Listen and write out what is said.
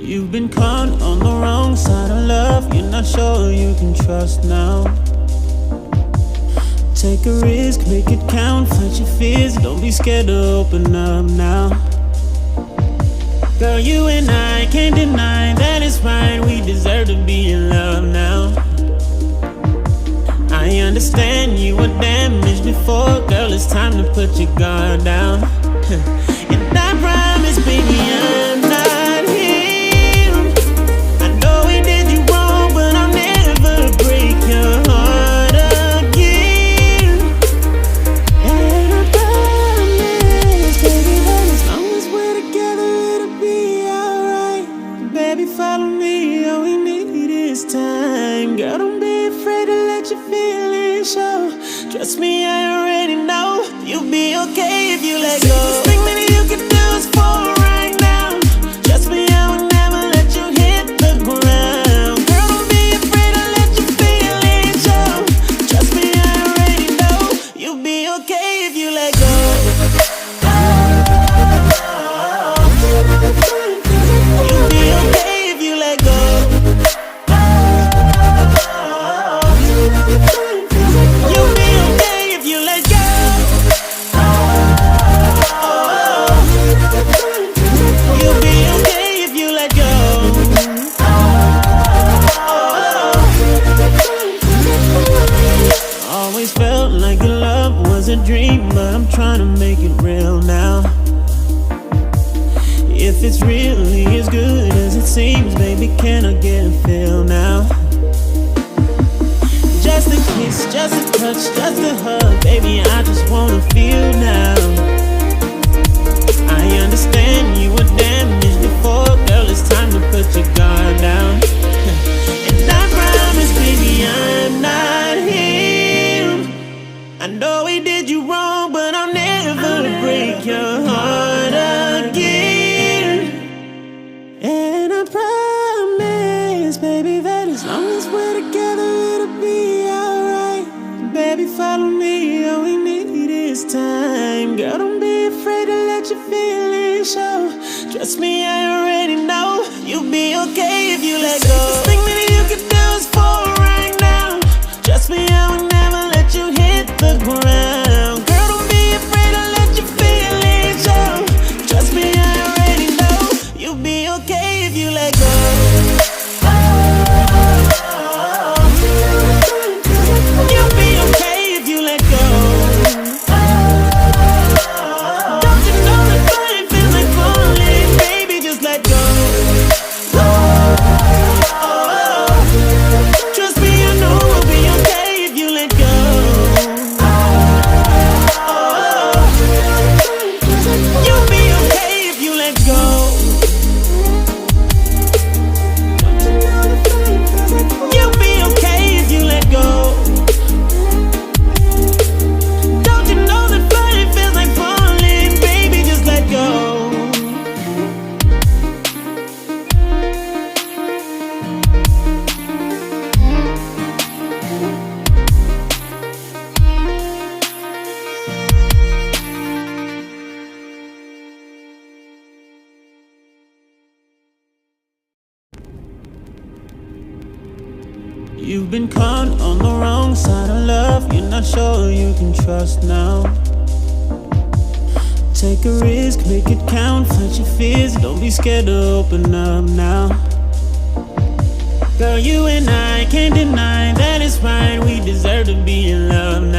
You've been caught on the wrong side of love. You're not sure you can trust now. Take a risk, make it count, fight your fears. Don't be scared to open up now. Girl, you and I can't deny that it's right. We deserve to be in love now. I understand you were damaged before. Girl, it's time to put your guard down. And I promise, baby, I'm not him. I know we did you wrong, but I'll never break your heart again. And I promise, baby, that as long as we're together, it'll be alright. Baby, follow me, all we need is time. Girl, don't be afraid to let your feelings show. Trust me, I already know you'll be okay if you let go. Safest thing that you can do is fall right now. Trust me, I will never let you hit the ground. Girl, don't be afraid to let your feelings show. Trust me, I already know you'll be okay if you let go. You'll be okay if you let go. You'll be okay if you let go. You'll be okay if you let go. Always felt like your love was a dream, but I'm trying to make it real now. If it's really as good as it seems, baby, can I get a feel now? Just a kiss, just a touch, just a hug, baby, I just wanna feel now. I understand you were damaged before, girl, it's time to put your guard down. And I promise, baby, I'm not him. I know we did you wrong, but I'll never break your heart again. And I promise, baby, that as long as we're together, it'll be alright. Baby, follow me, all we need is time. Girl, don't be afraid to let your feelings show. Trust me, I already know you'll be okay if you let go. Safest thing that you can do is fall right now. Trust me, I will never let you hit the ground. Girl, don't be afraid to let your feelings show. Trust me, I already know you'll be okay if you let go. You'll be okay if you let go. Don't you know that flying feels like falling? Baby, just let go. Trust me, I know we'll be okay if you let go. You'll be okay if you let go. You'll be okay if you let go. Don't you know that flying feels like falling? Baby, just let go. You've been caught on the wrong side of love. You're not sure you can trust now. Take a risk, make it count, fight your fears. Don't be scared to open up now. Girl, you and I can't deny that it's right. We deserve to be in love now.